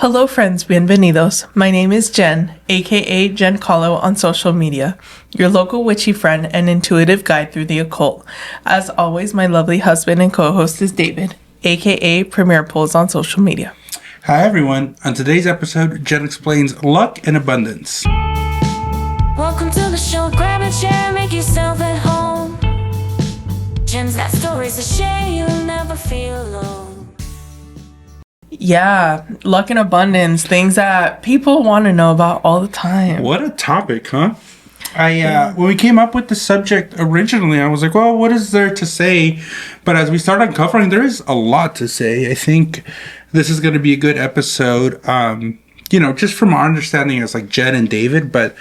Hello friends, bienvenidos. My name is Jen, aka Jen Kahlo on social media, your local witchy friend and intuitive guide through the occult. As always, my lovely husband and co-host is David, aka Premier Pulls on social media. Hi everyone. On today's episode, Jen explains luck and abundance. Welcome to the show. Grab a chair, make yourself at home. Jen's got stories to share, you'll never feel alone. Yeah, luck and abundance, things that people want to know about all the time. What a topic, huh? When we came up with the subject originally, I was like, well, what is there to say? But as we start uncovering, there is a lot to say. I think this is going to be a good episode, just from our understanding as like Jen and David. But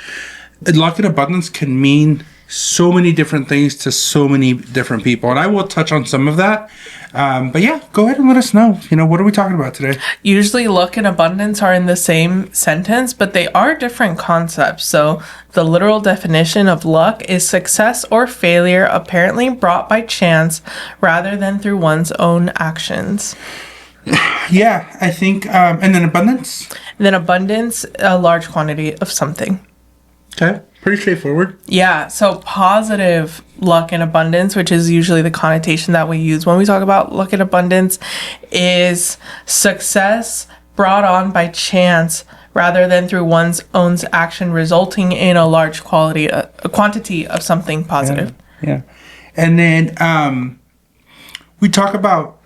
luck and abundance can mean so many different things to so many different people. And I will touch on some of that. But yeah, go ahead and let us know. What are we talking about today? Usually luck and abundance are in the same sentence, but they are different concepts. So the literal definition of luck is success or failure apparently brought by chance rather than through one's own actions. Yeah, I think, and then abundance? And then abundance, a large quantity of something. Okay, pretty straightforward. Yeah, so positive luck and abundance, which is usually the connotation that we use when we talk about luck and abundance, is success brought on by chance rather than through one's own action, resulting in a large quantity of something positive. Yeah. And then we talk about,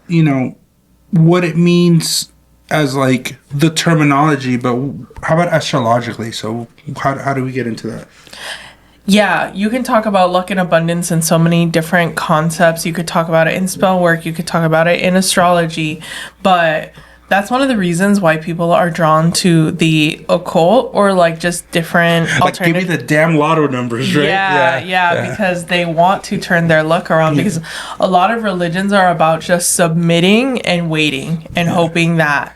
what it means as like the terminology, but how about astrologically? So how do we get into that? Yeah, you can talk about luck and abundance in so many different concepts. You could talk about it in spell work. You could talk about it in astrology. But that's one of the reasons why people are drawn to the occult or like just different alternative. Give me the damn lotto numbers, right? Yeah, because they want to turn their luck around. Because a lot of religions are about just submitting and waiting and hoping that,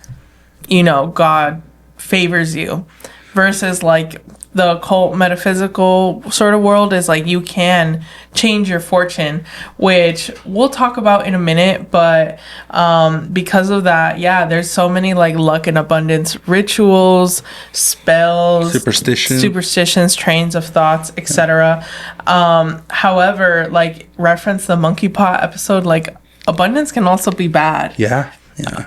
God favors you. Versus like the occult metaphysical sort of world is like you can change your fortune, which we'll talk about in a minute. But because of that, there's so many like luck and abundance rituals, spells, superstitions, trains of thoughts, etc. However, like reference the monkey pot episode, like abundance can also be bad. Yeah.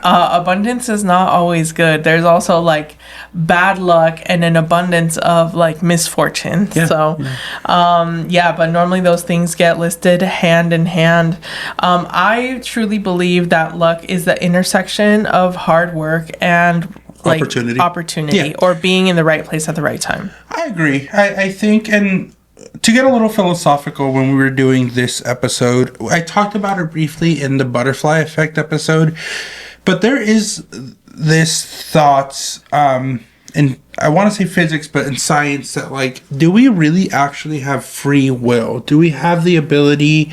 Abundance is not always good. There's also like bad luck and an abundance of like misfortune. But normally those things get listed hand in hand. I truly believe that luck is the intersection of hard work and like opportunity or being in the right place at the right time. I agree. I think, and to get a little philosophical, when we were doing this episode, I talked about it briefly in the butterfly effect episode, but there is this thoughts, and I want to say physics, but in science, that like, do we really actually have free will? Do we have the ability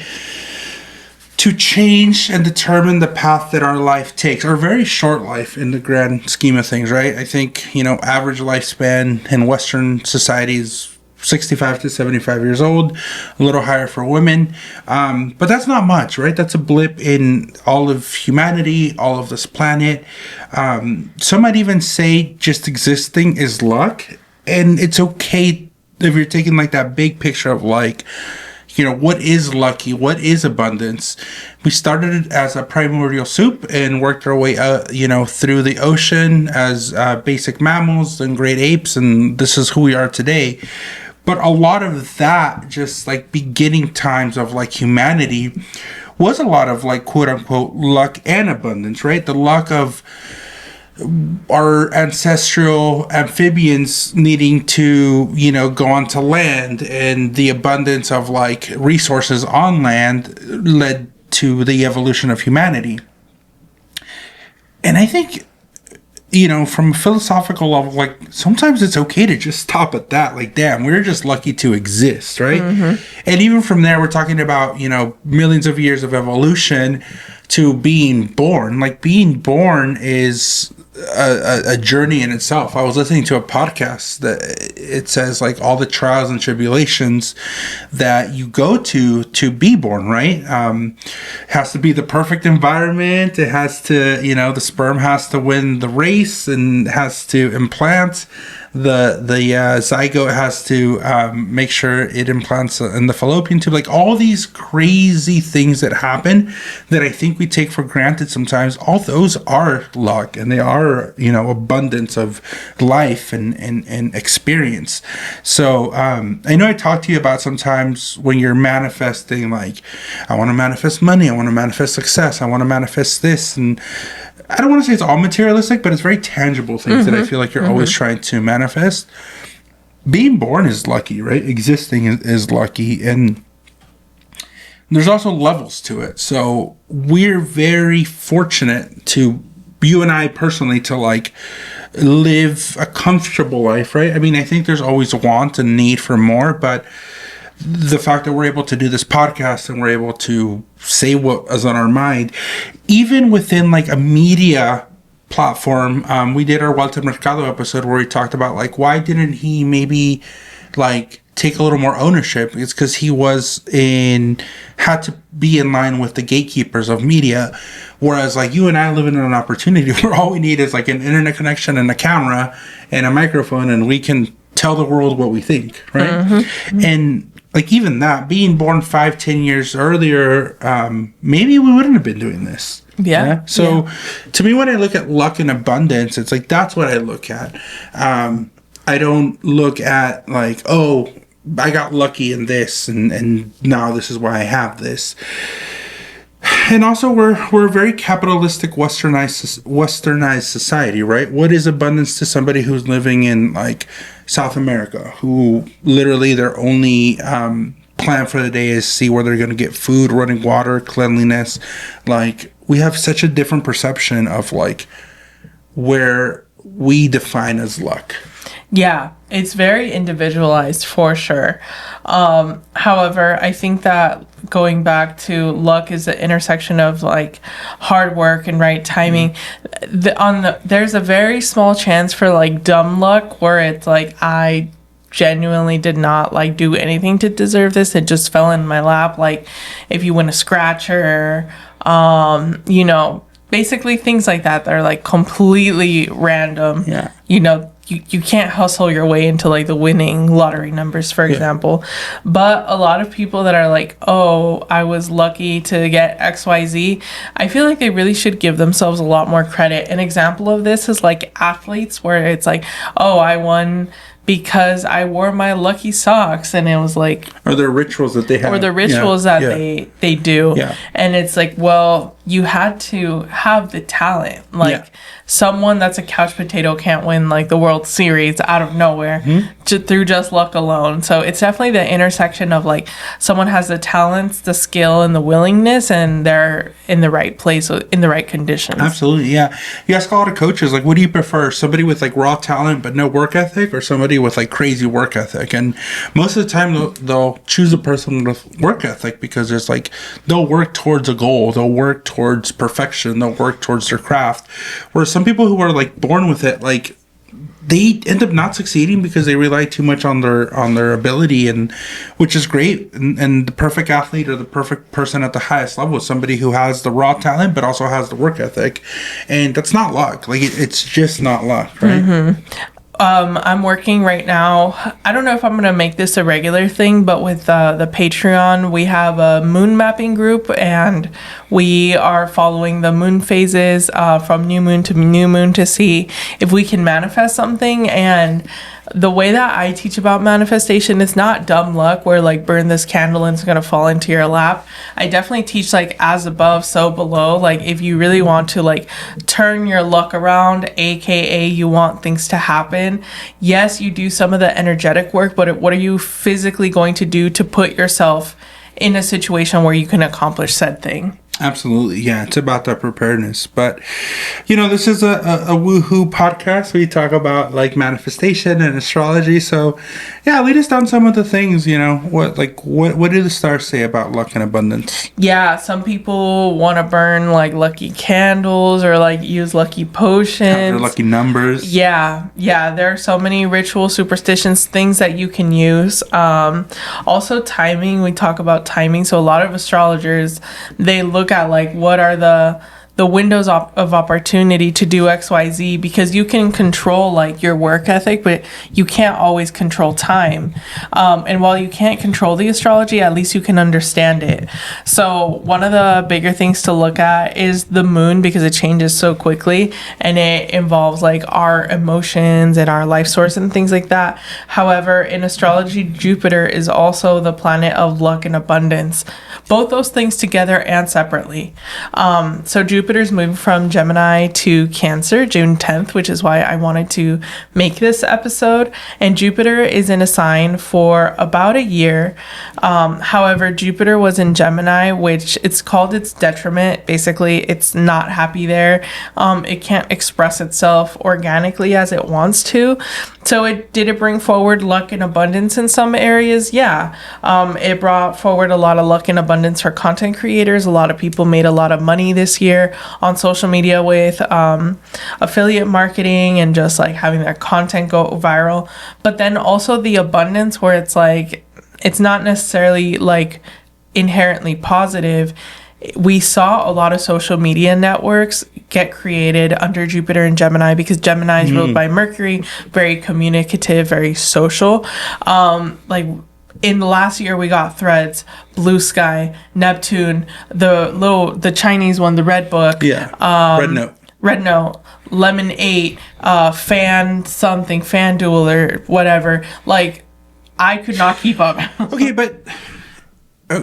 to change and determine the path that our life takes? Our very short life in the grand scheme of things, right? I think, average lifespan in Western society is 65 to 75 years old, a little higher for women. But that's not much, right? That's a blip in all of humanity, all of this planet. Some might even say just existing is luck. And it's okay if you're taking like that big picture of like, what is lucky? What is abundance? We started it as a primordial soup and worked our way through the ocean as basic mammals and great apes. And this is who we are today. But a lot of that, just like beginning times of like humanity, was a lot of like quote unquote luck and abundance, right? The luck of our ancestral amphibians needing to, go onto land, and the abundance of like resources on land led to the evolution of humanity. And I think, from a philosophical level, like sometimes it's okay to just stop at that. Like, damn, we're just lucky to exist, right? Mm-hmm. And even from there, we're talking about, millions of years of evolution to being born. Like being born is a journey in itself. I was listening to a podcast that it says like all the trials and tribulations that you go to be born, right? Has to be the perfect environment. It has to, the sperm has to win the race and has to implant. The zygote has to make sure it implants in the fallopian tube. Like all these crazy things that happen that I think we take for granted sometimes. All those are luck, and they are abundance of life and experience. So I know I talked to you about sometimes when you're manifesting, like I want to manifest money, I want to manifest success, I want to manifest this, and I don't want to say it's all materialistic, but it's very tangible things that I feel like you're always trying to manifest. Being born is lucky, right? Existing is lucky. And there's also levels to it. So we're very fortunate to, you and I personally, to like live a comfortable life, right? I mean, I think there's always a want and need for more, but the fact that we're able to do this podcast and we're able to say what is on our mind, even within like a media platform, we did our Walter Mercado episode where we talked about like, why didn't he maybe like take a little more ownership? It's because he had to be in line with the gatekeepers of media. Whereas like you and I live in an opportunity where all we need is like an internet connection and a camera and a microphone, and we can tell the world what we think, right? And like even that, being born 5-10 years earlier, maybe we wouldn't have been doing this. Yeah. So to me, when I look at luck and abundance, it's like that's what I look at. I don't look at like, oh, I got lucky in this and now this is why I have this. And also we're a very capitalistic westernized society, right? What is abundance to somebody who's living in like South America, who literally their only plan for the day is see where they're going to get food, running water, cleanliness. Like we have such a different perception of like where we define as luck. Yeah, it's very individualized for sure. However, I think that going back to luck is the intersection of like hard work and right timing. There's a very small chance for like dumb luck where it's like I genuinely did not like do anything to deserve this. It just fell in my lap. Like if you win a scratcher, basically things like that are like completely random. Yeah. You can't hustle your way into like the winning lottery numbers, for example. But a lot of people that are like, oh, I was lucky to get XYZ, I feel like they really should give themselves a lot more credit. An example of this is like athletes where it's like, oh, I won because I wore my lucky socks, and it was like, or the rituals that they have, or the rituals that they do. Yeah. And it's like, well, you had to have the talent. Like someone that's a couch potato can't win like the World Series out of nowhere through just luck alone. So it's definitely the intersection of like someone has the talents, the skill, and the willingness, and they're in the right place in the right conditions. Absolutely. Yeah. You ask a lot of coaches, like, what do you prefer? Somebody with like raw talent but no work ethic, or somebody with like crazy work ethic? And most of the time they'll choose a person with work ethic because there's like, they'll work towards a goal. They'll work towards perfection. They'll work towards their craft. Whereas some people who are like born with it, like they end up not succeeding because they rely too much on their ability, and which is great. And the perfect athlete or the perfect person at the highest level is somebody who has the raw talent but also has the work ethic, and that's not luck. Like it's just not luck, right? I'm working right now. I don't know if I'm going to make this a regular thing, but with the Patreon, we have a moon mapping group, and we are following the moon phases from new moon to new moon to see if we can manifest something. And the way that I teach about manifestation is not dumb luck where like burn this candle and it's going to fall into your lap. I definitely teach like as above, so below. Like if you really want to like turn your luck around, aka you want things to happen, yes, you do some of the energetic work, but what are you physically going to do to put yourself in a situation where you can accomplish said thing? Absolutely, yeah. It's about the preparedness. But, this is a woohoo podcast. We talk about, like, manifestation and astrology. So, yeah, lead us down some of the things, What do the stars say about luck and abundance? Yeah, some people want to burn, like, lucky candles or, like, use lucky potions. Or lucky numbers. Yeah. There are so many ritual superstitions, things that you can use. Also, timing. We talk about timing. So, a lot of astrologers, they look at like what are the windows of opportunity to do XYZ, because you can control like your work ethic, but you can't always control time. And while you can't control the astrology, at least you can understand it. So one of the bigger things to look at is the moon, because it changes so quickly and it involves like our emotions and our life source and things like that. However, in astrology, Jupiter is also the planet of luck and abundance, both those things together and separately. So Jupiter's moving from Gemini to Cancer June 10th, which is why I wanted to make this episode. And Jupiter is in a sign for about a year. However, Jupiter was in Gemini, which it's called its detriment. Basically, it's not happy there. It can't express itself organically as it wants to. So did it bring forward luck and abundance in some areas? Yeah. It brought forward a lot of luck and abundance for content creators. A lot of people made a lot of money this year on social media with affiliate marketing and just like having their content go viral. But then also the abundance, where it's like, it's not necessarily like inherently positive. We saw a lot of social media networks get created under Jupiter and Gemini, because Gemini is ruled by Mercury, very communicative, very social. Like in the last year, we got Threads, Blue Sky, Neptune, the Chinese one, the Red Book. Yeah. Red Note. Lemon 8, FanDuel or whatever. Like, I could not keep up. Okay, but I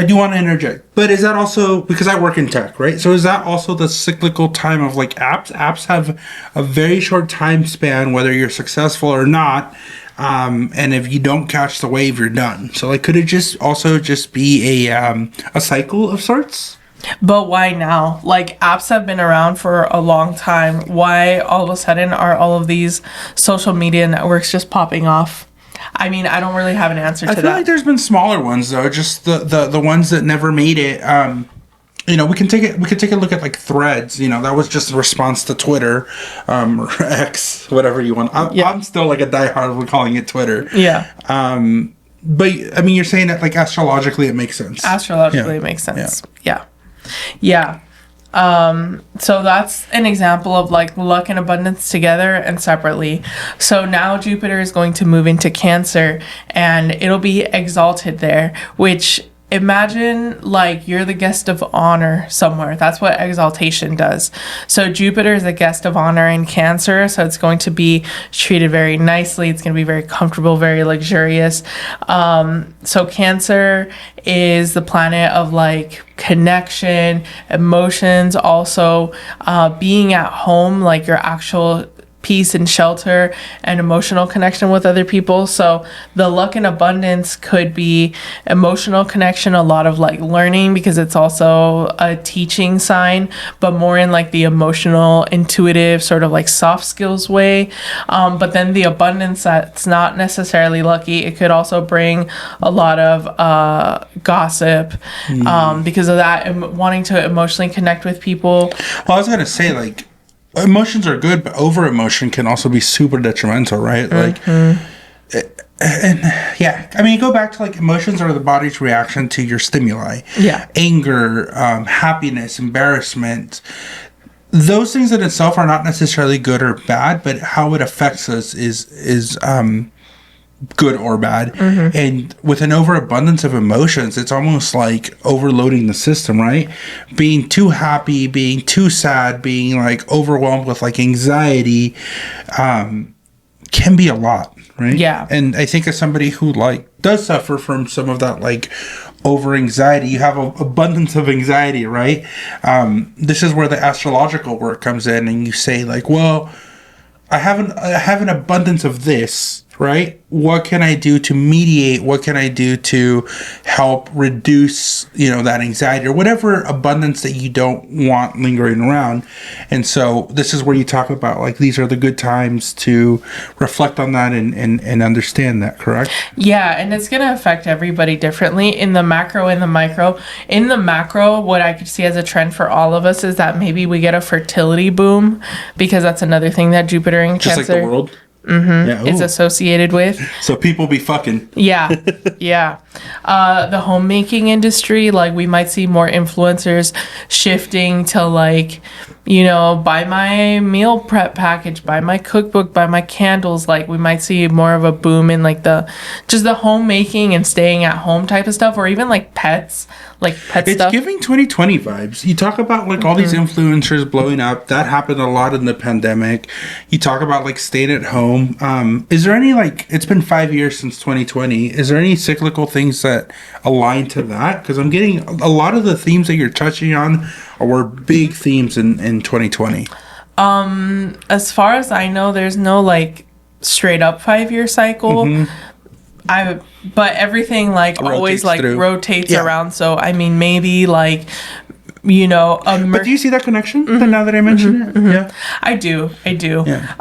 do want to interject, but is that also, because I work in tech, right? So is that also the cyclical time of like apps? Apps have a very short time span, whether you're successful or not. And if you don't catch the wave, you're done. So like, could it just be a cycle of sorts? But why now? Like, apps have been around for a long time. Why all of a sudden are all of these social media networks just popping off? I mean, I don't really have an answer to that. I feel like there's been smaller ones though, just the ones that never made it. We can take a look at like Threads. That was just a response to Twitter, or X, whatever you want. I'm still like a diehard. We're calling it Twitter. Yeah. But I mean, you're saying that like astrologically it makes sense. Astrologically, it makes sense. Yeah. So that's an example of like luck and abundance together and separately. So now Jupiter is going to move into Cancer and it'll be exalted there, which, imagine like you're the guest of honor somewhere. That's what exaltation does. So Jupiter is a guest of honor in Cancer, so it's going to be treated very nicely. It's going to be very comfortable, very luxurious. So Cancer is the planet of like connection, emotions, also being at home, like your actual peace and shelter and emotional connection with other people. So the luck and abundance could be emotional connection, a lot of like learning, because it's also a teaching sign, but more in like the emotional, intuitive, sort of like soft skills way. But then the abundance, that's not necessarily lucky. It could also bring a lot of gossip because of that, wanting to emotionally connect with people. Well, I was gonna say, like, emotions are good, but over emotion can also be super detrimental, right? Like, and yeah, I mean, go back to like emotions are the body's reaction to your stimuli. Yeah. Anger, happiness, embarrassment. Those things in itself are not necessarily good or bad, but how it affects us is good or bad. And with an overabundance of emotions, it's almost like overloading the system, right? Being too happy, being too sad, being like overwhelmed with like anxiety can be a lot, right? Yeah. And I think as somebody who like does suffer from some of that like over anxiety, you have an abundance of anxiety, right? This is where the astrological work comes in, and you say like, well, I have an abundance of this, right? What can I do to mediate? What can I do to help reduce, that anxiety or whatever abundance that you don't want lingering around? And so this is where you talk about, like, these are the good times to reflect on that and understand that, correct? Yeah, and it's going to affect everybody differently in the macro and the micro. In the macro, what I could see as a trend for all of us is that maybe we get a fertility boom, because that's another thing that Jupiter in Just Cancer like the world. Yeah, is associated with. So people be fucking. Yeah, yeah. The homemaking industry, like, we might see more influencers shifting to, like, buy my meal prep package, buy my cookbook, buy my candles. Like, we might see more of a boom in, like, the homemaking and staying at home type of stuff, or even like pets, It's stuff. giving 2020 vibes. You talk about, like, all these influencers blowing up. That happened a lot in the pandemic. You talk about, like, staying at home. Is there any, like, it's been 5 years since 2020. Is there any cyclical things that align to that? Because I'm getting a lot of the themes that you're touching on were big themes in 2020. As far as I know, there's no, like, straight up 5-year cycle. But everything, like, always, like, rotates around. So I mean, maybe, like, but do you see that connection now that I mention it? Yeah, I do. yeah.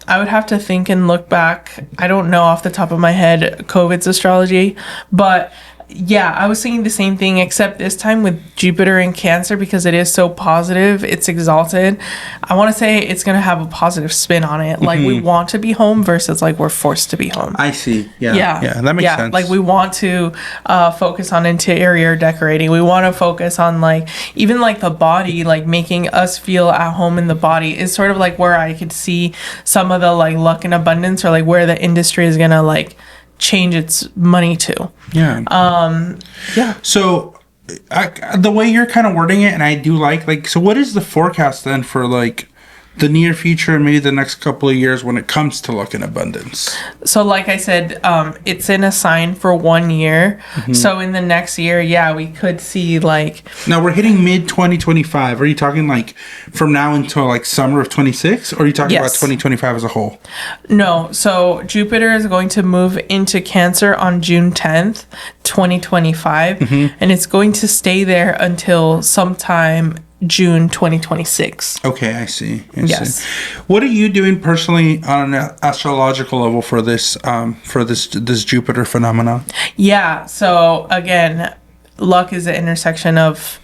I would have to think and look back. I don't know off the top of my head COVID's astrology, but yeah, I was thinking the same thing, except this time with Jupiter in Cancer, because it is so positive, it's exalted. I want to say it's going to have a positive spin on it. Like, we want to be home versus, like, we're forced to be home. I see. Yeah, that makes sense. Like, we want to focus on interior decorating. We want to focus on, like, even, like, the body, like, making us feel at home in the body is sort of, like, where I could see some of the, like, luck and abundance, or, like, where the industry is going to, like, change its money to. Yeah. Yeah. So the way you're kind of wording it, and I do like, so what is the forecast then for, like, the near future and maybe the next couple of years when it comes to luck and abundance? So, like I said, it's in a sign for 1 year. So in the next year, yeah, we could see, like... Now, we're hitting mid-2025. Are you talking, like, from now until, like, summer of 26? Or are you talking about 2025 as a whole? No. So Jupiter is going to move into Cancer on June 10th, 2025. And it's going to stay there until sometime June 2026. Okay, I see. Yes. What are you doing personally on an astrological level for this this Jupiter phenomenon? Yeah. So again, luck is the intersection of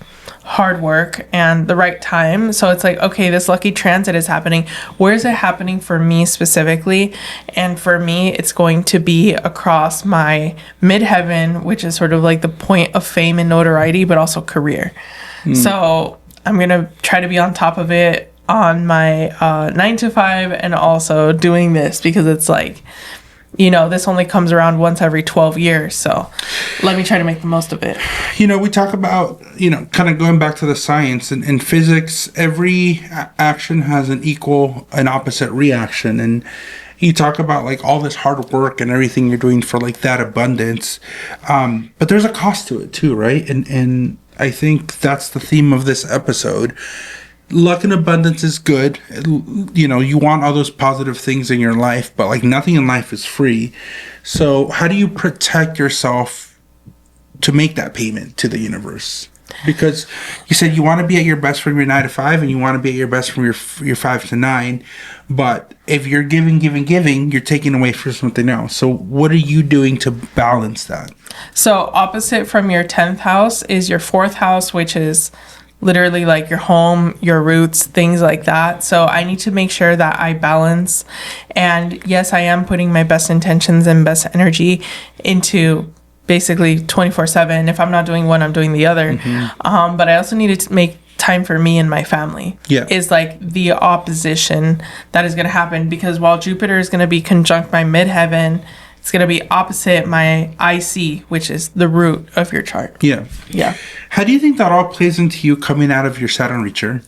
hard work and the right time. So it's like, okay, this lucky transit is happening. Where is it happening for me specifically? And for me, it's going to be across my midheaven, which is sort of like the point of fame and notoriety, but also career. So I'm going to try to be on top of it on my 9 to 5, and also doing this because it's like, this only comes around once every 12 years. So let me try to make the most of it. We talk about, kind of going back to the science and in physics, every action has an equal and opposite reaction. And you talk about, like, all this hard work and everything you're doing for, like, that abundance. But there's a cost to it too, right? And I think that's the theme of this episode. Luck and abundance is good. You want all those positive things in your life, but, like, nothing in life is free. So how do you protect yourself to make that payment to the universe? Because you said you want to be at your best from your 9 to 5, and you want to be at your best from your 5 to 9. But if you're giving, you're taking away from something else. So what are you doing to balance that? So opposite from your 10th house is your 4th house, which is literally like your home, your roots, things like that. So I need to make sure that I balance. And yes, I am putting my best intentions and best energy into basically 24/7. If I'm not doing one, I'm doing the other. But I also need to make time for me and my family. Is like the opposition that is going to happen, because while Jupiter is going to be conjunct my midheaven, it's going to be opposite my IC, which is the root of your chart. Yeah. How do you think that all plays into you coming out of your Saturn return?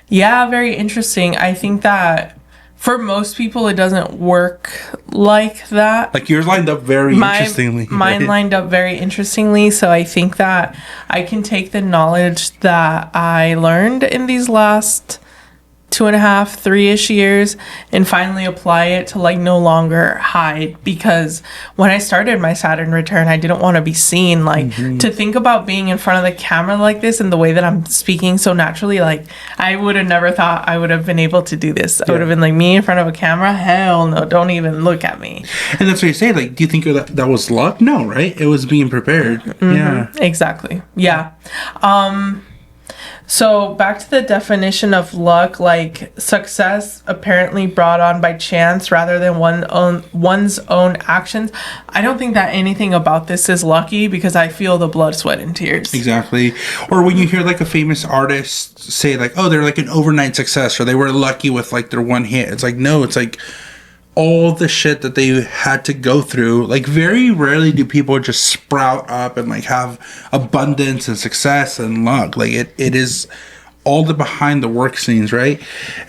Yeah, very interesting. I think that for most people, it doesn't work like that. Like yours lined up very interestingly. Mine lined up very interestingly. So I think that I can take the knowledge that I learned in these last 2.5, 3-ish years, and finally apply it to like no longer hide. Because when I started my Saturn return, I didn't want to be seen. Like to think about being in front of the camera like this and the way that I'm speaking so naturally, like I would have never thought I would have been able to do this. I would have been like, me in front of a camera? Hell no, don't even look at me. And that's what you say. Like, do you think that was luck? No, right? It was being prepared. Yeah. Exactly. Yeah. So back to the definition of luck, like success apparently brought on by chance rather than one's own actions. I don't think that anything about this is lucky because I feel the blood, sweat, and tears. Exactly. Or when you hear like a famous artist say like, oh, they're like an overnight success, or they were lucky with like their one hit. It's like, no, it's like all the shit that they had to go through. Like very rarely do people just sprout up and like have abundance and success and luck. Like it is all the behind the work scenes, right?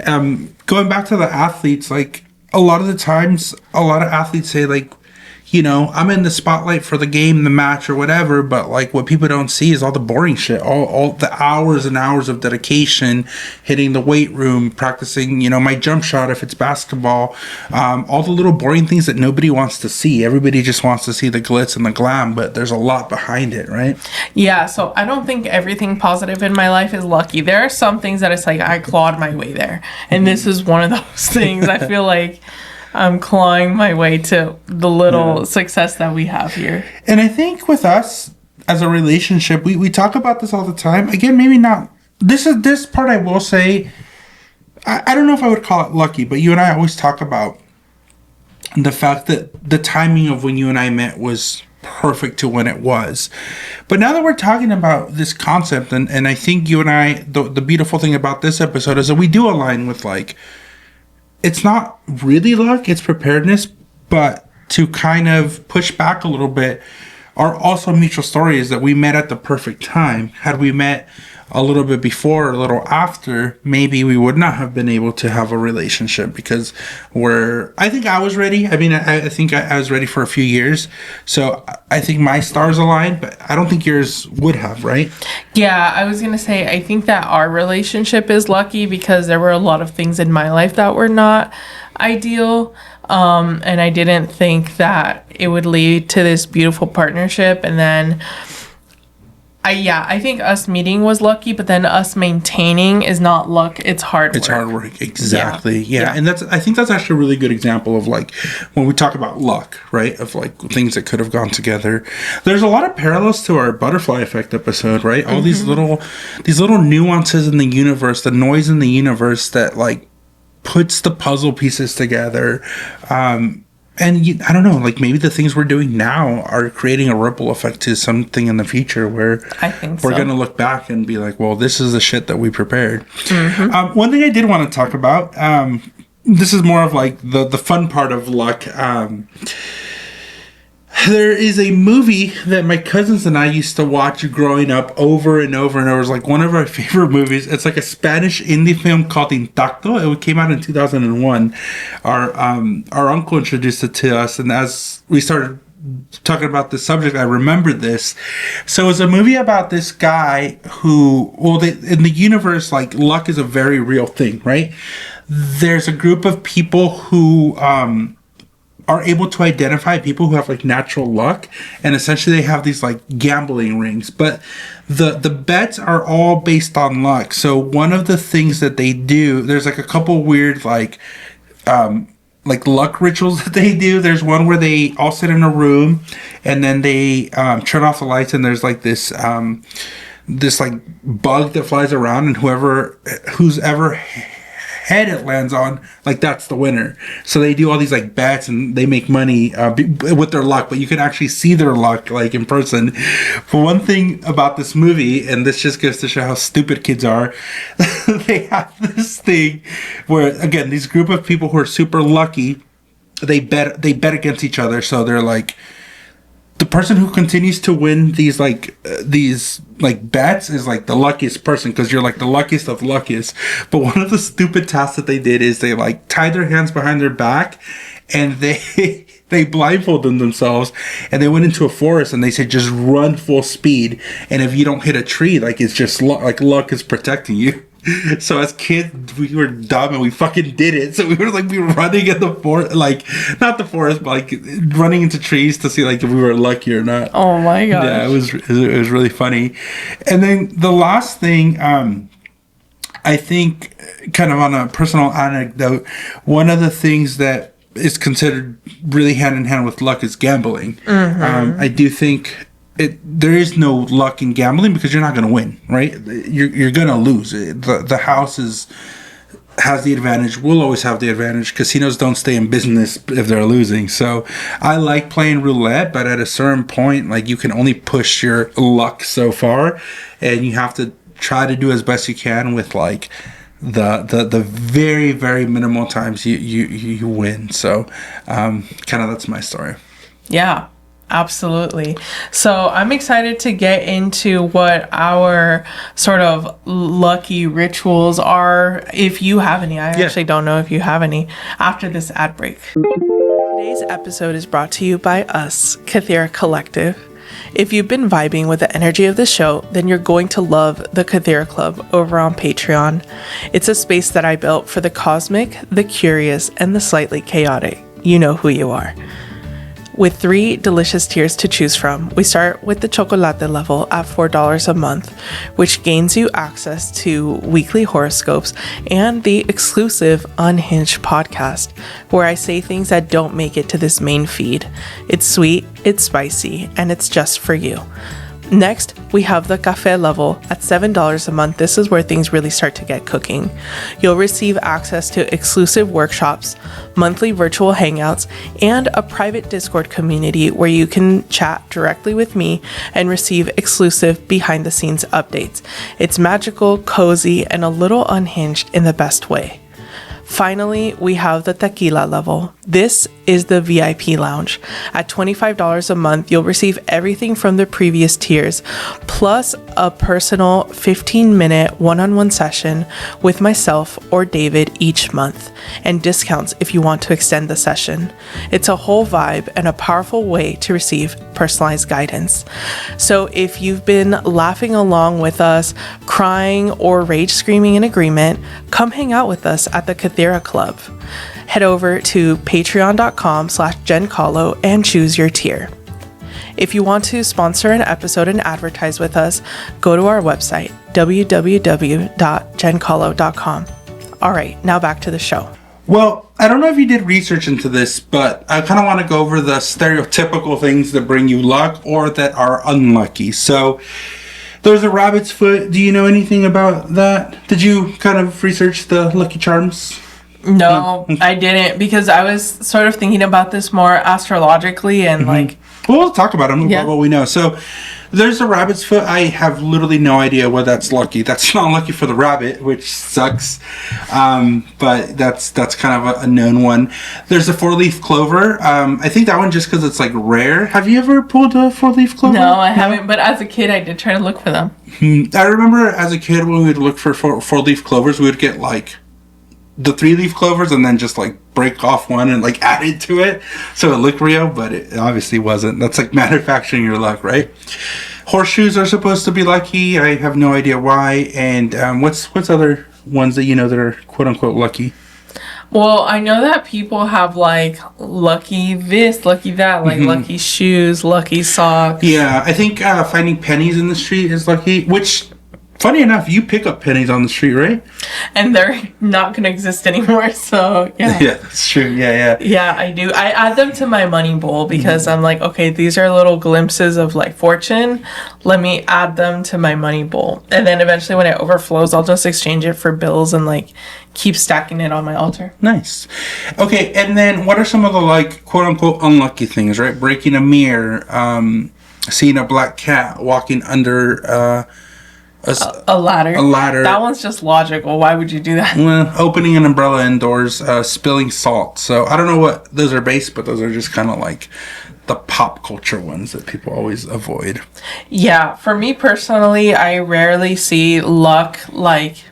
Going back to the athletes, like a lot of the times a lot of athletes say like, you know, I'm in the spotlight for the game, the match, or whatever, but like what people don't see is all the boring shit, all the hours and hours of dedication, hitting the weight room, practicing, you know, my jump shot if it's basketball, all the little boring things that nobody wants to see. Everybody just wants to see the glitz and the glam, but there's a lot behind it, right? Yeah, so I don't think everything positive in my life is lucky. There are some things that it's like I clawed my way there, and this is one of those things. I feel like I'm clawing my way to the little success that we have here. And I think with us as a relationship, we talk about this all the time. Again, maybe not. This part I will say, I don't know if I would call it lucky, but you and I always talk about the fact that the timing of when you and I met was perfect to when it was. But now that we're talking about this concept, and I think you and I, the beautiful thing about this episode is that we do align with like, it's not really luck, it's preparedness, but to kind of push back a little bit, our also mutual story is that we met at the perfect time. Had we met a little bit before or a little after, maybe we would not have been able to have a relationship because I think I was ready. I mean, I think I was ready for a few years. So I think my stars aligned, but I don't think yours would have, right? Yeah, I was going to say, I think that our relationship is lucky because there were a lot of things in my life that were not ideal. And I didn't think that it would lead to this beautiful partnership. And then I think us meeting was lucky, but then us maintaining is not luck. It's hard work. It's hard work. Exactly. Yeah. And I think that's actually a really good example of like when we talk about luck, right? Of like things that could have gone together. There's a lot of parallels to our butterfly effect episode, right? All these little nuances in the universe, the noise in the universe that like puts the puzzle pieces together. And I don't know, like maybe the things we're doing now are creating a ripple effect to something in the future where I think we're going to look back and be like, well, this is the shit that we prepared. One thing I did want to talk about, this is more of like the fun part of luck. There is a movie that my cousins and I used to watch growing up over and over and over. It's like one of our favorite movies. It's like a Spanish indie film called Intacto. It came out in 2001. Our uncle introduced it to us, and as we started talking about this subject, I remembered this. So it's a movie about this guy who, in the universe, like luck is a very real thing, right? There's a group of people who are able to identify people who have like natural luck, and essentially they have these like gambling rings, but the bets are all based on luck. So one of the things that they do, there's like a couple weird like luck rituals that they do. There's one where they all sit in a room and then they turn off the lights, and there's like this like bug that flies around, and whose ever head it lands on, like that's the winner. So they do all these like bets and they make money with their luck, but you can actually see their luck like in person. But one thing about this movie, and this just goes to show how stupid kids are, they have this thing where, again, these group of people who are super lucky, they bet against each other. So they're like, the person who continues to win these bets is like the luckiest person, because you're like the luckiest of luckiest. But one of the stupid tasks that they did is they like tied their hands behind their back, and they blindfolded themselves, and they went into a forest, and they said just run full speed, and if you don't hit a tree, like it's just luck is protecting you. So as kids, we were dumb and we fucking did it. So we were running in the forest, like not the forest, but like running into trees to see like if we were lucky or not. Oh my gosh. Yeah, it was really funny. And then the last thing, I think, kind of on a personal anecdote, one of the things that is considered really hand in hand with luck is gambling. I do think there is no luck in gambling because you're not going to win, right? You're going to lose. The house has the advantage. We'll always have the advantage. Casinos don't stay in business if they're losing. So I like playing roulette, but at a certain point, like, you can only push your luck so far, and you have to try to do as best you can with like the very, very minimal times you win. So kind of that's my story. Yeah, absolutely. So I'm excited to get into what our sort of lucky rituals are, if you have any. I actually don't know if you have any, after this ad break. Today's episode is brought to you by us, Kythera Collective. If you've been vibing with the energy of the show, then you're going to love the Kythera Club over on Patreon. It's a space that I built for the cosmic, the curious, and the slightly chaotic. You know who you are. With 3 delicious tiers to choose from, we start with the chocolate level at $4 a month, which gains you access to weekly horoscopes and the exclusive Unhinged podcast, where I say things that don't make it to this main feed. It's sweet, it's spicy, and it's just for you. Next, we have the cafe level at $7 a month. This is where things really start to get cooking. You'll receive access to exclusive workshops, monthly virtual hangouts, and a private Discord community where you can chat directly with me and receive exclusive behind-the-scenes updates. It's magical, cozy, and a little unhinged in the best way. Finally, we have the tequila level. This is the VIP lounge. At $25 a month, you'll receive everything from the previous tiers, plus a personal 15-minute one-on-one session with myself or David each month, and discounts if you want to extend the session. It's a whole vibe and a powerful way to receive personalized guidance. So if you've been laughing along with us, crying or rage screaming in agreement, come hang out with us at the Kythera Club. Head over to patreon.com/JenCalo and choose your tier. If you want to sponsor an episode and advertise with us, go to our website, www.jencalo.com. All right, now back to the show. Well, I don't know if you did research into this, but I kind of want to go over the stereotypical things that bring you luck or that are unlucky. So there's a rabbit's foot. Do you know anything about that? Did you kind of research the Lucky Charms? No, I didn't, because I was sort of thinking about this more astrologically and like... Well, we'll talk about them, what we know. So there's a rabbit's foot. I have literally no idea why that's lucky. That's not lucky for the rabbit, which sucks. But that's kind of a known one. There's a 4-leaf clover. I think that one just because it's like rare. Have you ever pulled a 4-leaf clover? No, I haven't. But as a kid, I did try to look for them. I remember as a kid when we would look for 4-leaf clovers, we would get like the 3-leaf clovers and then just like break off one and like add it to it so it looked real, but it obviously wasn't. That's like manufacturing your luck, right? Horseshoes are supposed to be lucky. I have no idea why. And what's other ones that you know that are quote unquote lucky? Well, I know that people have like lucky this, lucky that, like lucky shoes, lucky socks. Yeah, I think finding pennies in the street is lucky, which funny enough, you pick up pennies on the street, right? And they're not going to exist anymore, so yeah. Yeah, that's true. Yeah. Yeah, I do. I add them to my money bowl because I'm like, okay, these are little glimpses of like fortune. Let me add them to my money bowl. And then eventually when it overflows, I'll just exchange it for bills and like keep stacking it on my altar. Nice. Okay, and then what are some of the like quote unquote unlucky things, right? Breaking a mirror, seeing a black cat walking under a ladder. A ladder. That one's just logical. Why would you do that? Well, opening an umbrella indoors, spilling salt. So I don't know what those are based, but those are just kind of like the pop culture ones that people always avoid. Yeah, for me personally, I rarely see luck like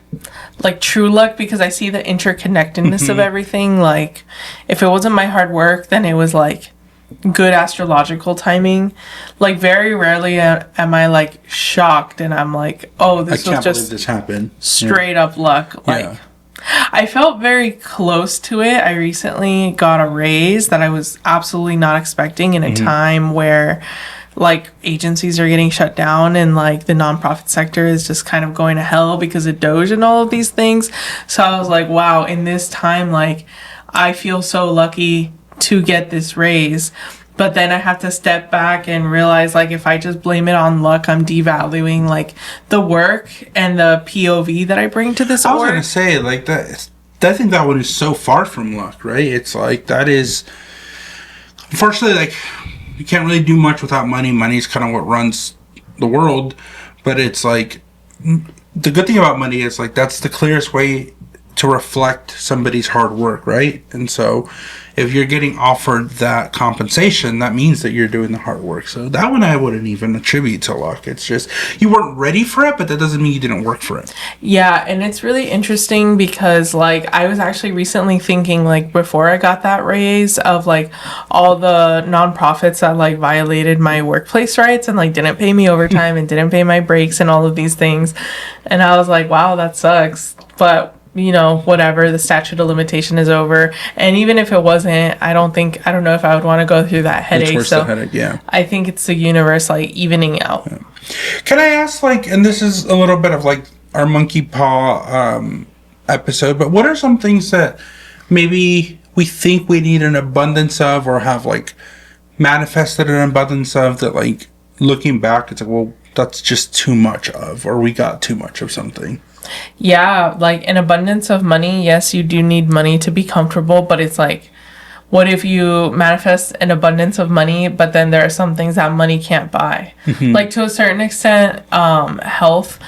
true luck because I see the interconnectedness of everything. Like if it wasn't my hard work, then it was like good astrological timing. Like very rarely am I like shocked and I'm like, oh, this was just this happened. straight up luck. Like I felt very close to it. I recently got a raise that I was absolutely not expecting in a time where like agencies are getting shut down and like the nonprofit sector is just kind of going to hell because of Doge and all of these things. So I was like, wow, in this time, like I feel so lucky to get this raise. But then I have to step back and realize, like, if I just blame it on luck, I'm devaluing, like, the work and the POV that I bring to this I was work. going to say, like, I think that one is so far from luck, right? It's like, that is, unfortunately, like, you can't really do much without money. Money is kind of what runs the world. But it's like, the good thing about money is, like, that's the clearest way to reflect somebody's hard work, right? And so if you're getting offered that compensation, that means that you're doing the hard work. So that one I wouldn't even attribute to luck. It's just you weren't ready for it, but that doesn't mean you didn't work for it. Yeah, and it's really interesting because like I was actually recently thinking like before I got that raise of like all the nonprofits that like violated my workplace rights and like didn't pay me overtime and didn't pay my breaks and all of these things. And I was like, wow, that sucks. But you know, whatever, the statute of limitation is over. And even if it wasn't, I don't know if I would want to go through that headache. It's worse so the headache, yeah. I think it's the universe like evening out. Yeah. Can I ask, like, and this is a little bit of like our monkey paw episode, but what are some things that maybe we think we need an abundance of or have like manifested an abundance of that, like, looking back, it's like, well, that's just too much of, or we got too much of something? Yeah, like an abundance of money. Yes, you do need money to be comfortable, but it's like, what if you manifest an abundance of money, but then there are some things that money can't buy? Like to a certain extent, health,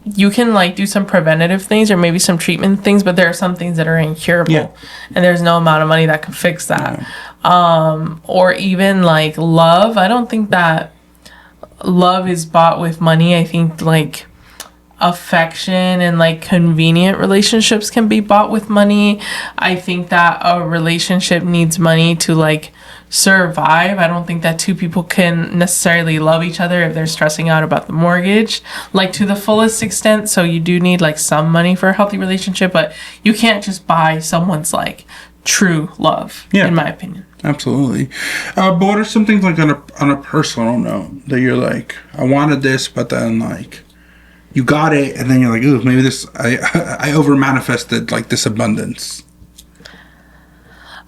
you can like do some preventative things or maybe some treatment things, but there are some things that are incurable and there's no amount of money that can fix that. Or even like love. I don't think that love is bought with money. I think like affection and like convenient relationships can be bought with money. I think that a relationship needs money to like survive. I don't think that two people can necessarily love each other if they're stressing out about the mortgage like to the fullest extent. So you do need like some money for a healthy relationship, but you can't just buy someone's like true love, in my opinion. Absolutely. But what are some things like on a personal note that you're like, I wanted this, but then like you got it, and then you're like, ooh, maybe this, I over manifested like this abundance?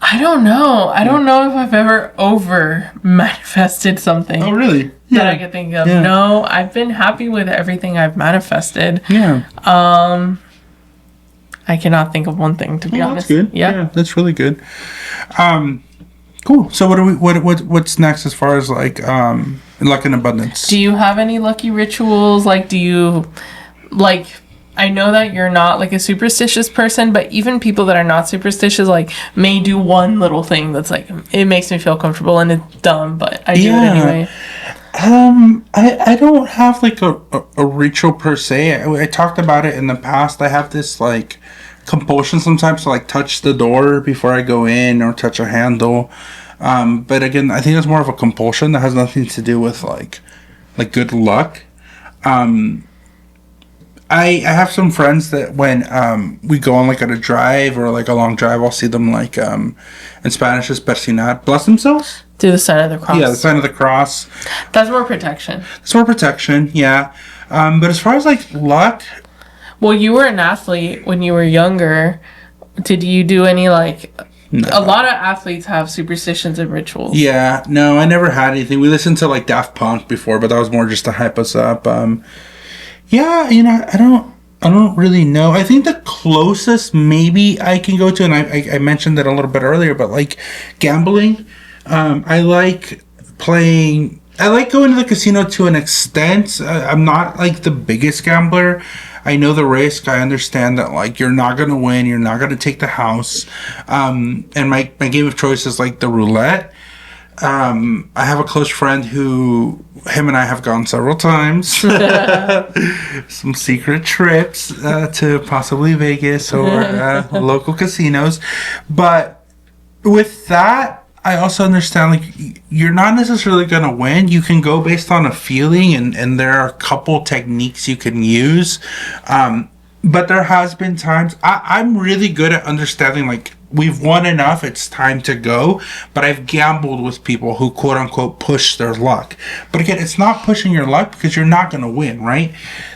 I don't know. I don't know if I've ever over manifested something. Oh, really? That I could think of. No, I've been happy with everything I've manifested. Yeah. I cannot think of one thing, to be honest. That's good. Yeah, that's really good. Cool. So what's next as far as like luck and abundance? Do you have any lucky rituals? Like, do you like? I know that you're not like a superstitious person, but even people that are not superstitious like may do one little thing that's like it makes me feel comfortable and it's dumb, but I do it anyway. I don't have like a ritual per se. I talked about it in the past. I have this like compulsion sometimes to like touch the door before I go in or touch a handle. But again, I think it's more of a compulsion that has nothing to do with like good luck. I have some friends that when we go on like on a drive or like a long drive, I'll see them like in Spanish is persinar, bless themselves. Do the sign of the cross. Yeah, the sign of the cross. That's more protection. It's more protection, yeah. But as far as like luck, well, you were an athlete when you were younger. Did you do any like? No. A lot of athletes have superstitions and rituals. Yeah, no, I never had anything. We listened to like Daft Punk before, but that was more just to hype us up. Yeah, you know, I don't really know. I think the closest maybe I can go to, and I mentioned it a little bit earlier, but like gambling. I like playing. I like going to the casino to an extent. I'm not like the biggest gambler. I know the risk. I understand that like you're not gonna win. You're not gonna take the house. And my game of choice is like the roulette. I have a close friend who him and I have gone several times. Some secret trips to possibly Vegas or local casinos. But with that, I also understand, like, you're not necessarily going to win. You can go based on a feeling, and there are a couple techniques you can use. But there has been times, I'm really good at understanding, like, we've won enough, it's time to go. But I've gambled with people who, quote unquote, push their luck. But again, it's not pushing your luck because you're not going to win, right?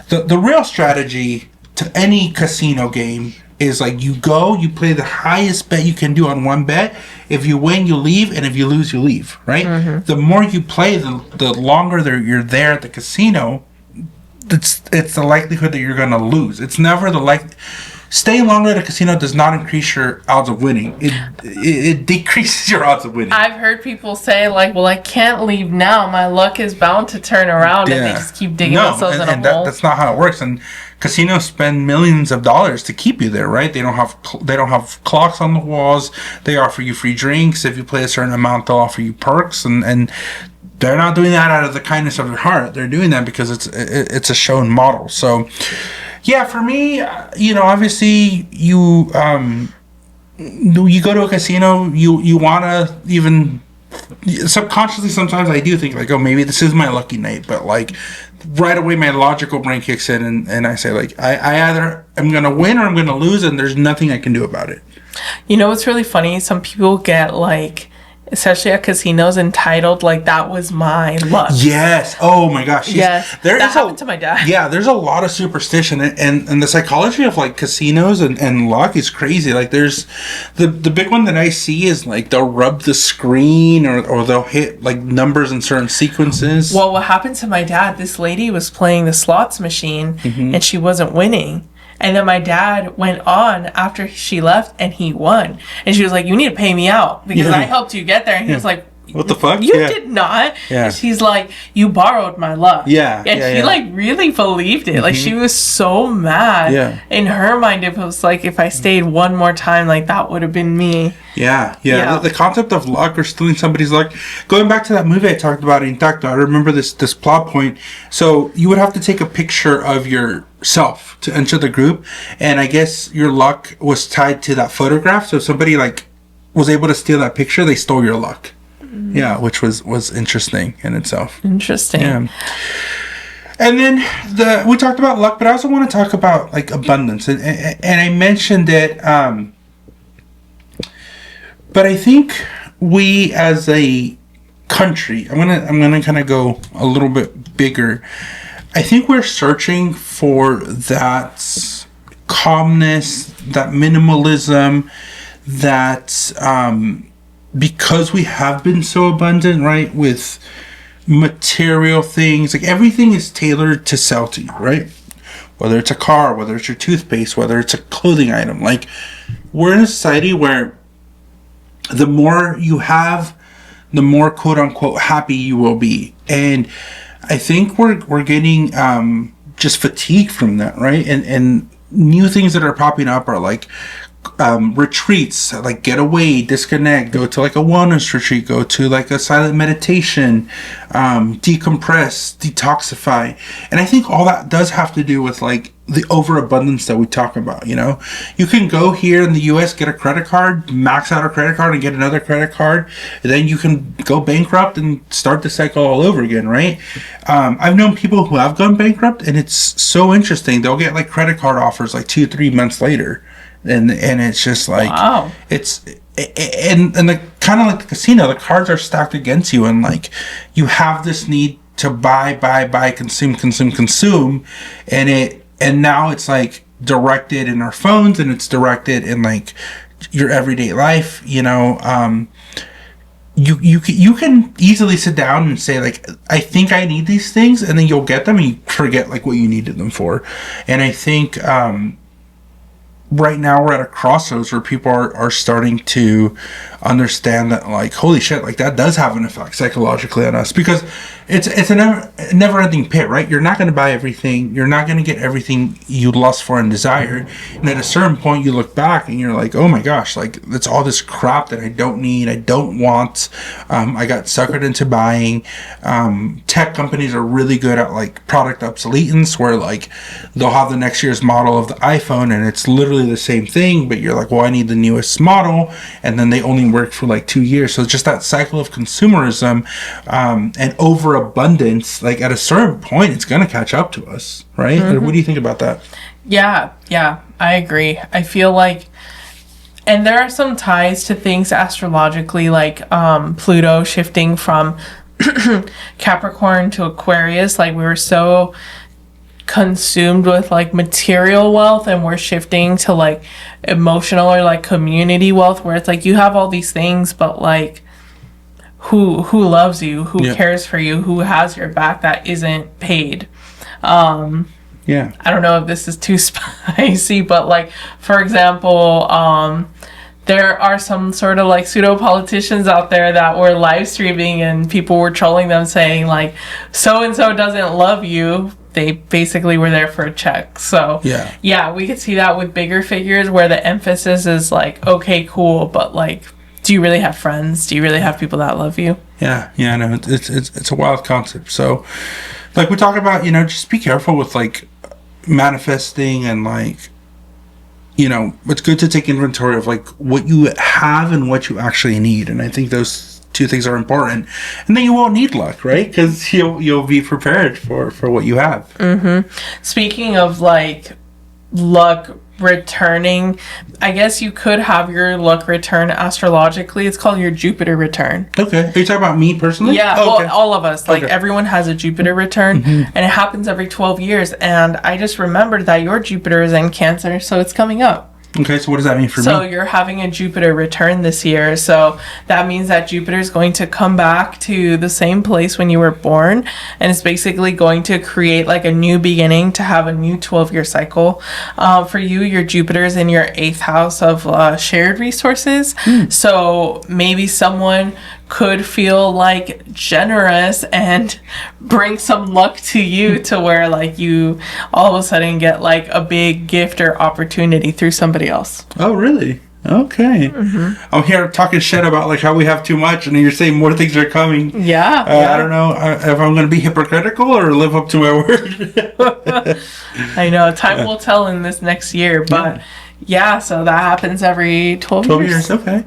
The real strategy to any casino game is, like, you go, you play the highest bet you can do on one bet. If you win, you leave, and if you lose, you leave, right? Mm-hmm. The more you play, the longer you're there at the casino, it's the likelihood that you're going to lose. It's never staying longer at a casino does not increase your odds of winning. It decreases your odds of winning. I've heard people say, like, well, I can't leave now. My luck is bound to turn around, and they just keep digging themselves in a hole. That's not how it works. And casinos spend millions of dollars to keep you there, right? They don't have clocks on the walls. They offer you free drinks. If you play a certain amount, they'll offer you perks, and they're not doing that out of the kindness of their heart. They're doing that because it's a shown model. So, yeah, for me, obviously you go to a casino, you want to even subconsciously sometimes I do think, like, oh, maybe this is my lucky night, but, like, right away my logical brain kicks in and I say, like, I either am going to win or I'm going to lose, and there's nothing I can do about it. You know what's really funny? Some people get, like, especially at casinos, entitled, like, that was my luck. Yes. Oh my gosh. Yes. That happened to my dad. Yeah, there's a lot of superstition, and the psychology of, like, casinos and luck is crazy. Like, there's the big one that I see is, like, they'll rub the screen or they'll hit, like, numbers in certain sequences. Well, what happened to my dad, this lady was playing the slots machine, and she wasn't winning. And then my dad went on after she left, and he won. And she was like, you need to pay me out because I helped you get there. And he was like, what the fuck? You did not. Yeah. She's like, you borrowed my luck. Yeah. And she like really believed it. Like, she was so mad. Yeah. In her mind, it was like, if I stayed one more time, like, that would have been me. Yeah. The concept of luck or stealing somebody's luck. Going back to that movie I talked about, Intacto, I remember this plot point. So you would have to take a picture of yourself to enter the group, and I guess your luck was tied to that photograph. So if somebody, like, was able to steal that picture, they stole your luck. Yeah, which was interesting in itself. Interesting. Yeah. And then we talked about luck, but I also want to talk about, like, abundance, and I mentioned it. But I think we as a country, I'm gonna kind of go a little bit bigger. I think we're searching for that calmness, that minimalism, that because we have been so abundant, right, with material things, like, everything is tailored to sell to you, right? Whether it's a car, whether it's your toothpaste, whether it's a clothing item. Like, we're in a society where the more you have, the more, quote unquote, happy you will be. And I think we're getting just fatigued from that, right? And new things that are popping up are, like, retreats, like, get away, disconnect, go to, like, a wellness retreat, go to, like, a silent meditation, decompress, detoxify. And I think all that does have to do with, like, the overabundance that we talk about. You can go here in the US, get a credit card, max out a credit card, and get another credit card, and then you can go bankrupt and start the cycle all over again, right? I've known people who have gone bankrupt, and it's so interesting. They'll get, like, credit card offers, like, 2-3 months later. And it's just like, wow. It's and the kind of like the casino, the cards are stacked against you, and, like, you have this need to buy, consume, and now it's, like, directed in our phones, and it's directed in, like, your everyday life. You can easily sit down and say, like, I think I need these things, and then you'll get them and you forget, like, what you needed them for. And I think right now we're at a crossroads where people are starting to understand that, like, holy shit, like, that does have an effect psychologically on us, because it's a never-ending pit, right? You're not going to buy everything. You're not going to get everything you lust for and desire. And at a certain point, you look back and you're like, oh my gosh, like, that's all this crap that I don't need, I don't want. I got suckered into buying. Tech companies are really good at, like, product obsolescence, where, like, they'll have the next year's model of the iPhone and it's literally the same thing, but you're like, well, I need the newest model, and then they only hasn't worked for like 2 years. So it's just that cycle of consumerism and overabundance. Like at a certain point, it's going to catch up to us, right? Or what do you think about that? Yeah, I agree. I feel like, and there are some ties to things astrologically, like Pluto shifting from Capricorn to Aquarius. Like we were so consumed with like material wealth, and we're shifting to like emotional or like community wealth, where it's like you have all these things, but like who loves you, who cares for you, who has your back, that isn't paid. Yeah. I don't know if this is too spicy, but like, for example, there are some sort of like pseudo politicians out there that were live streaming and people were trolling them saying like, so and so doesn't love you. They basically were there for a check. So yeah, we could see that with bigger figures where the emphasis is like, okay, cool, but like, do you really have friends? Do you really have people that love you? Yeah, no, it's a wild concept. So like we talk about, just be careful with like manifesting, and like, it's good to take inventory of like what you have and what you actually need. And I think those two things are important, and then you won't need luck, right? Because you'll be prepared for what you have. Speaking of like luck returning, I guess you could have your luck return astrologically. It's called your Jupiter return. Okay. Are you talking about me personally? Yeah, all of us. Like everyone has a Jupiter return, and it happens every 12 years. And I just remembered that your Jupiter is in Cancer, so it's coming up. Okay, so what does that mean for me? So you're having a Jupiter return this year. So that means that Jupiter is going to come back to the same place when you were born. And it's basically going to create like a new beginning, to have a new 12-year cycle. For you, your Jupiter is in your 8th house of shared resources. So maybe someone could feel like generous and bring some luck to you, to where like you all of a sudden get like a big gift or opportunity through somebody else. Oh, really? Okay. I'm here talking shit about like how we have too much, and you're saying more things are coming. Yeah. I don't know if I'm going to be hypocritical or live up to my word. I know. Time will tell in this next year, but yeah, so that happens every 12 years. Okay.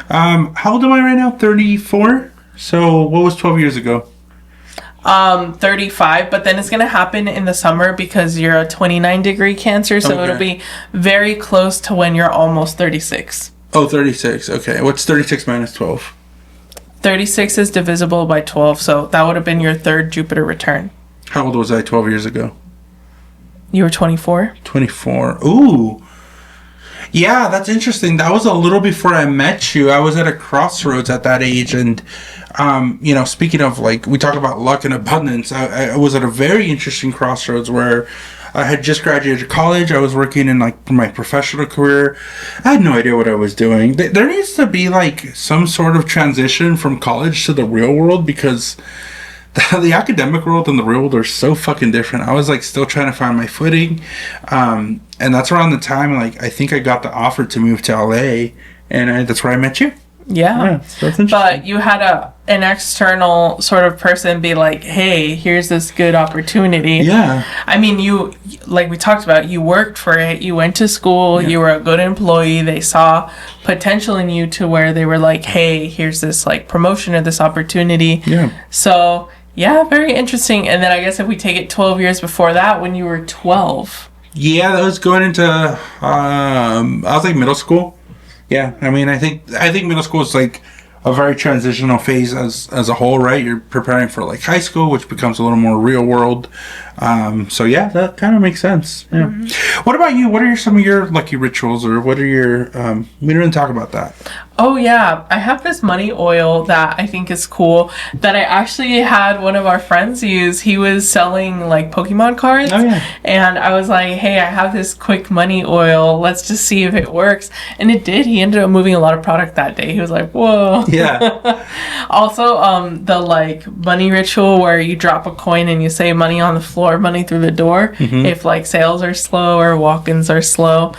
How old am I right now? 34? So what was 12 years ago? 35, but then it's going to happen in the summer because you're a 29-degree Cancer, so it'll be very close to when you're almost 36. Oh, 36. Okay. What's 36 minus 12? 36 is divisible by 12, so that would have been your 3rd Jupiter return. How old was I 12 years ago? You were 24? 24. Ooh. Yeah, that's interesting. That was a little before I met you. I was at a crossroads at that age, and speaking of like, we talk about luck and abundance, I was at a very interesting crossroads where I had just graduated college. I was working in like my professional career. I had no idea what I was doing. There needs to be like some sort of transition from college to the real world, because the academic world and the real world are so fucking different. I was like still trying to find my footing, and that's around the time like I think I got the offer to move to LA, and that's where I met you. Yeah, so that's interesting. But you had an external sort of person be like, hey, here's this good opportunity. Yeah. I mean, you, like we talked about, you worked for it, you went to school, you were a good employee, they saw potential in you to where they were like, hey, here's this like promotion or this opportunity. Yeah. So yeah, very interesting. And then I guess if we take it 12 years before that, when you were 12. Yeah, that was going into I was like middle school. Yeah, I mean, I think middle school is like a very transitional phase as a whole, right? You're preparing for like high school, which becomes a little more real world. So yeah, that kind of makes sense. Yeah. What about you? What are some of your lucky rituals, or what are your? We didn't talk about that. Oh yeah, I have this money oil that I think is cool that I actually had one of our friends use. He was selling like Pokemon cards. Oh yeah. And I was like, hey, I have this quick money oil. Let's just see if it works. And it did. He ended up moving a lot of product that day. He was like, whoa. Yeah. Also, the like money ritual where you drop a coin and you say money on the floor, money through the door. If like sales are slow or walk-ins are slow.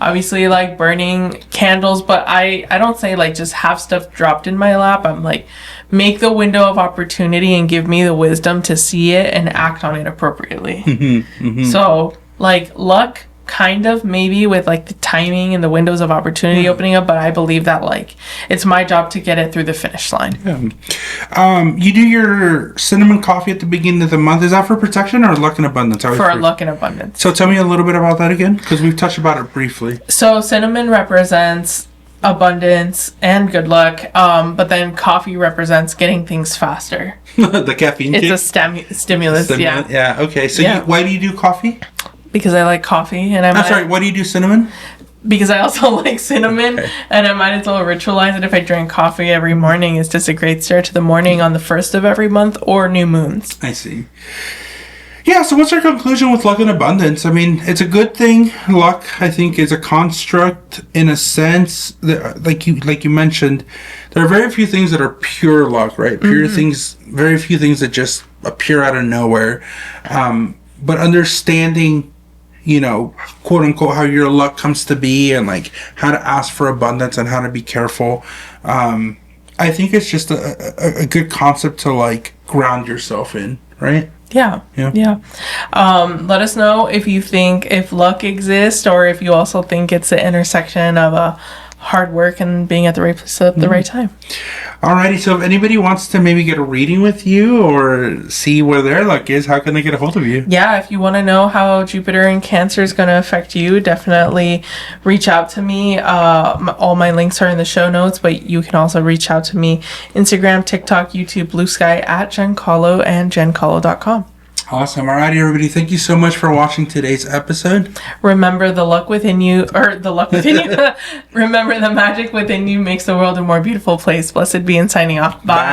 Obviously like burning candles, but I don't say like just have stuff dropped in my lap. I'm like, make the window of opportunity and give me the wisdom to see it and act on it appropriately. So like luck kind of maybe with like the timing and the windows of opportunity opening up, but I believe that like it's my job to get it through the finish line. You do your cinnamon coffee at the beginning of the month. Is that for protection or luck and abundance? For luck and abundance. So tell me a little bit about that again, because we've touched about it briefly. So cinnamon represents abundance and good luck, but then coffee represents getting things faster. The caffeine It's kick? a stimulus. Yeah. Yeah, okay. So Yeah. why do you do coffee? Because I like coffee, and I'm sorry, why do you do cinnamon? because I also like cinnamon, and I might as well ritualize it if I drink coffee every morning. It's just a great start to the morning on the first of every month or new moons. I see. Yeah, so what's our conclusion with luck and abundance? I mean, it's a good thing. Luck, I think, is a construct in a sense that, like you mentioned, there are very few things that are pure luck, right? Pure things, very few things that just appear out of nowhere. But understanding, you know, quote unquote, how your luck comes to be and like how to ask for abundance and how to be careful. I think it's just a good concept to like ground yourself in, right? Yeah. Let us know if you think if luck exists, or if you also think it's the intersection of hard work and being at the right place at the right time. Alrighty, so if anybody wants to maybe get a reading with you or see where their luck is, how can they get a hold of you? Yeah, if you want to know how Jupiter in Cancer is going to affect you, definitely reach out to me. All my links are in the show notes, but you can also reach out to me Instagram, TikTok, YouTube, Blue Sky at Jen Kahlo and jenkahlo.com. Awesome. Alrighty, everybody. Thank you so much for watching today's episode. Remember the luck within you, Remember the magic within you makes the world a more beautiful place. Blessed be, and signing off. Bye.